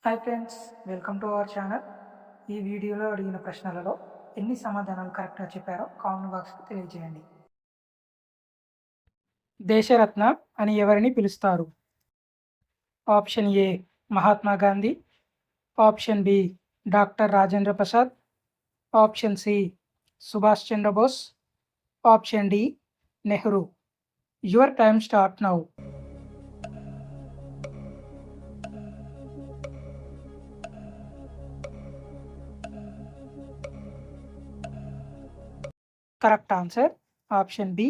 Hi friends, welcome to our channel. ఈ వీడియోలో అడిగిన ప్రశ్నలలో ఎన్ని సమాధానాలు కరెక్ట్గా చెప్పారో కామెంట్ బాక్స్లో తెలియజేయండి. దేశరత్న అని ఎవరిని పిలుస్తారు? Option A Mahatma Gandhi, option B doctor Rajendra Prasad, option C Subhash Chandrabose, option D Nehru. Your time start now. Correct answer option B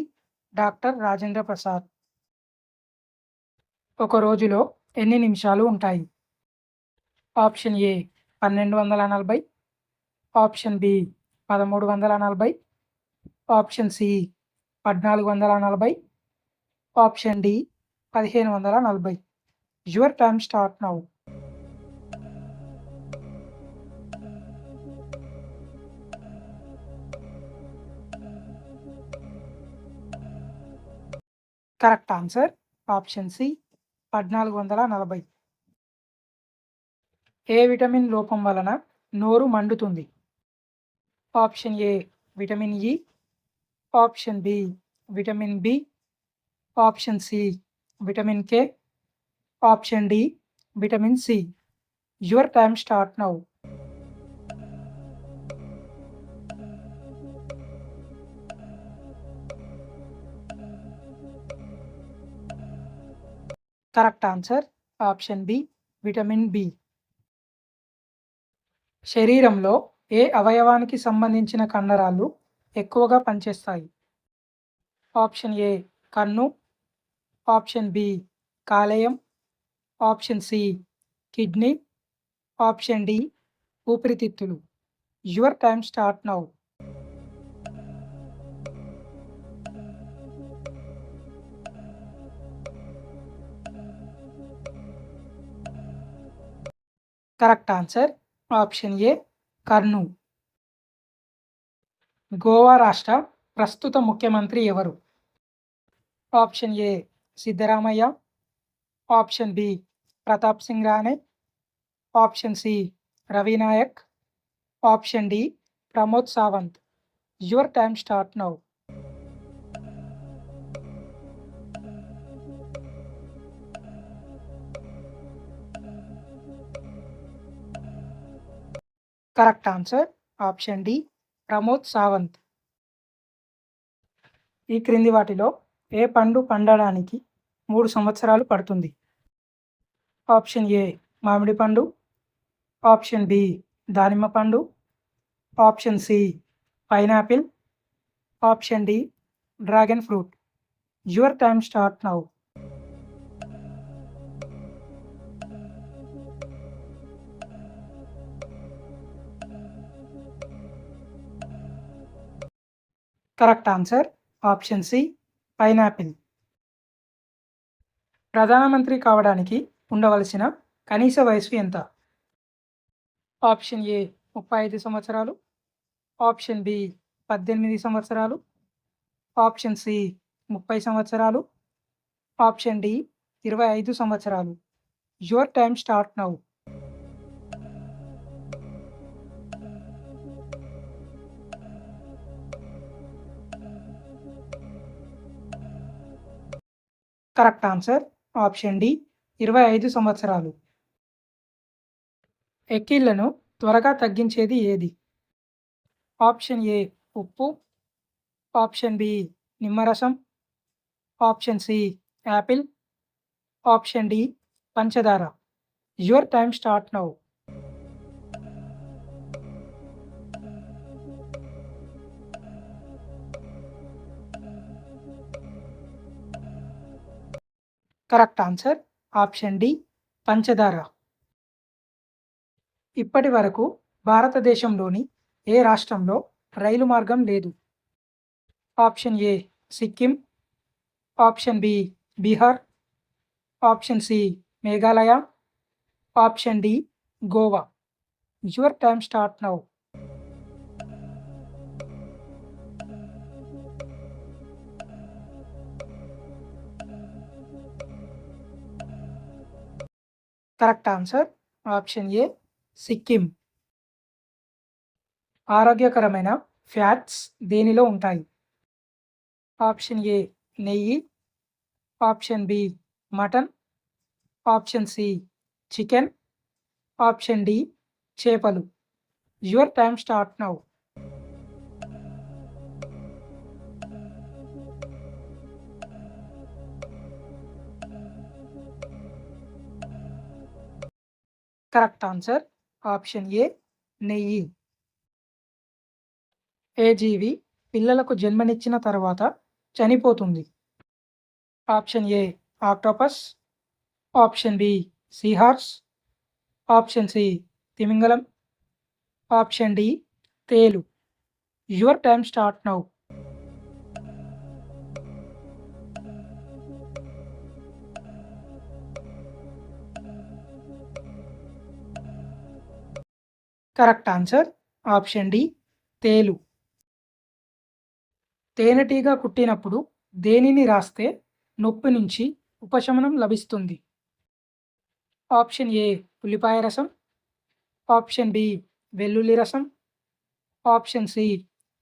doctor Rajendra Prasad. ఒక రోజులో ఎన్ని నిమిషాలు ఉంటాయి? Option A 1240, option B 1340, option C 1440, option D 1540. Your time start now. Correct answer option C 1440. ఏ vitamin లోపం వలన నోరు మండుతుంది? Option A vitamin E, option B vitamin B, option C vitamin K, option D vitamin C. Your time start now. Correct answer option B vitamin B. శరీరంలో ఏ అవయవానికి సంబంధించిన కండరాలు ఎక్కువగా పనిచేస్తాయి? ఆప్షన్ ఏ కన్ను, ఆప్షన్ బి కాలేయం, option C kidney, option D ఊపిరితిత్తులు. Your time start now. Correct answer option A కర్ను. గోవా రాష్ట్ర ప్రస్తుత ముఖ్యమంత్రి ఎవరు? Option A Siddaramaiah, option B Pratap Singh Rane, option C Ravi Naik, option D Pramod Sawant. Your time start now. Correct answer option D Pramod Sawant. ఈ క్రింది వాటిలో ఏ పండు పండడానికి 3 సంవత్సరాలు పడుతుంది? ఆప్షన్ ఏ మామిడి పండు, ఆప్షన్ బి దానిమ్మ పండు, option C pineapple, option D dragon fruit. Your time start now. Correct answer option C pineapple. ప్రధానమంత్రి కావడానికి ఉండవలసిన కనీస వయసు ఎంత? ఆప్షన్ ఏ 35 సంవత్సరాలు, ఆప్షన్ బి 18 సంవత్సరాలు, ఆప్షన్ సి 30 సంవత్సరాలు, ఆప్షన్ డి 25 సంవత్సరాలు. Your time start now. Correct answer option D 25 సంవత్సరాలు. ఎక్కిళ్లను త్వరగా తగ్గించేది ఏది? ఆప్షన్ ఏ ఉప్పు, ఆప్షన్ బి నిమ్మరసం, option C apple, option D పంచదార. Your time start now. Correct answer option D పంచదార. ఇప్పటి వరకు భారతదేశంలోని ఏ రాష్ట్రంలో రైలు మార్గం లేదు? Option A Sikkim, option B Bihar, option C Meghalaya, option D Goa. Your time start now. Correct answer option A Sikkim. ఆరోగ్యకరమైన ఫ్యాట్స్ దేనిలో ఉంటాయి? ఆప్షన్ ఏ నెయ్యి, option B mutton, option C chicken, option D చేపలు. Your time start now. Correct answer option A నెయ్యి. ఏ జీవి పిల్లలకు జన్మనిచ్చిన తర్వాత చనిపోతుంది? Option A octopus, option B seahorse, option C తిమింగలం, ఆప్షన్ డి తేలు. Your time start now. Correct answer option D తేలు. తేనెటీగ కుట్టినప్పుడు దేనిని రాస్తే నొప్పి నుంచి ఉపశమనం లభిస్తుంది? ఆప్షన్ ఏ ఉల్లిపాయ రసం, ఆప్షన్ బి వెల్లుల్లి రసం, ఆప్షన్ సి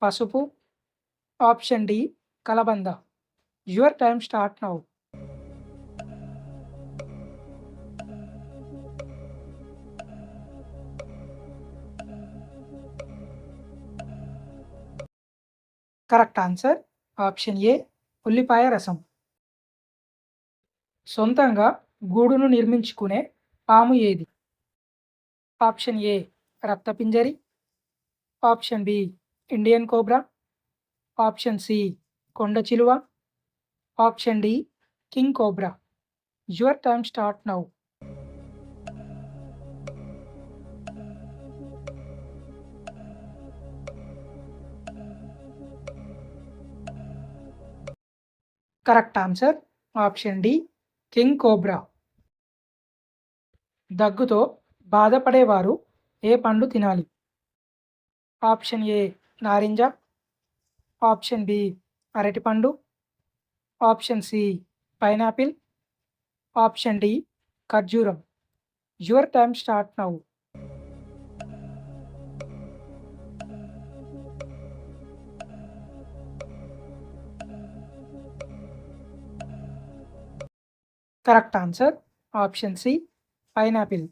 పసుపు, ఆప్షన్ డి కలబంద. Your time start now. Correct answer option A ఉల్లిపాయ రసం. సొంతంగా గూడును నిర్మించుకునే పాము ఏది? ఆప్షన్ ఏ రక్తపింజరి, option B Indian cobra, option C కొండ చిలువ, option D king cobra. Your time start now. Correct answer option D king cobra. దగ్గుతో బాధపడేవారు ఏ పండు తినాలి? ఆప్షన్ ఏ నారింజ, ఆప్షన్ బి అరటిపండు, option C pineapple, option D ఖర్జూరం. Your time start now. Correct answer option C pineapple.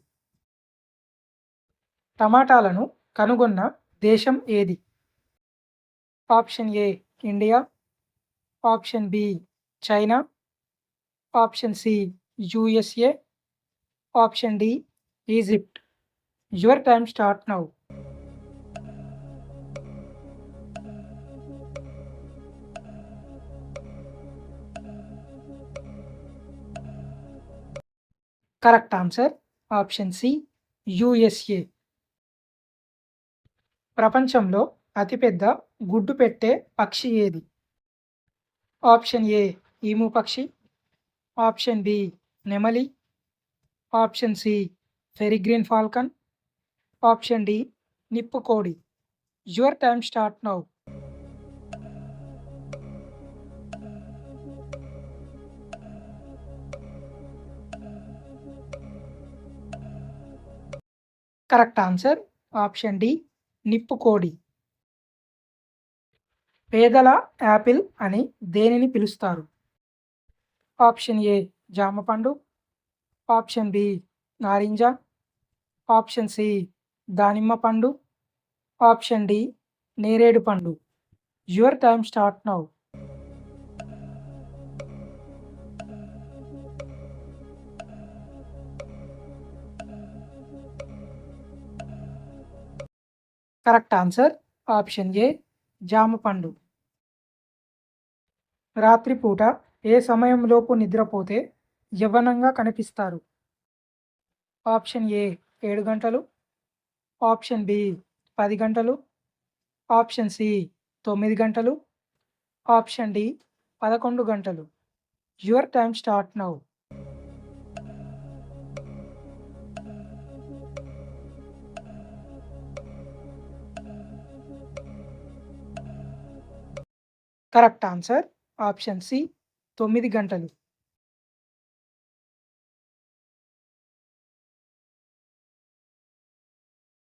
టమాటాలను కనుగొన్న దేశం ఏది? Option A India, option B China, option C USA, option D Egypt. Your time start now. Correct answer option C USA. ప్రపంచంలో అతిపెద్ద గుడ్డు పెట్టే పక్షి ఏది? ఆప్షన్ ఏ ఈము పక్షి, ఆప్షన్ బి నెమలి, option C peregrine falcon, option D నిప్పుకోడి. Your time start now. Correct answer option D నిప్పుకోడి. పేదల యాపిల్ అని దేనిని పిలుస్తారు? ఆప్షన్ ఏ జామ పండు, ఆప్షన్ బి నారింజ, ఆప్షన్ సి దానిమ్మ పండు, ఆప్షన్ డి నేరేడు పండు. Your time start now. Correct answer option A జామ పండు. రాత్రిపూట ఏ సమయంలోపు నిద్రపోతే యవ్వనంగా కనిపిస్తారు? ఆప్షన్ ఏ 7 గంటలు, ఆప్షన్ బి 10 గంటలు, ఆప్షన్ సి 9 గంటలు, ఆప్షన్ డి 11 గంటలు. Your time start now. Correct answer option C 9 గంటలు.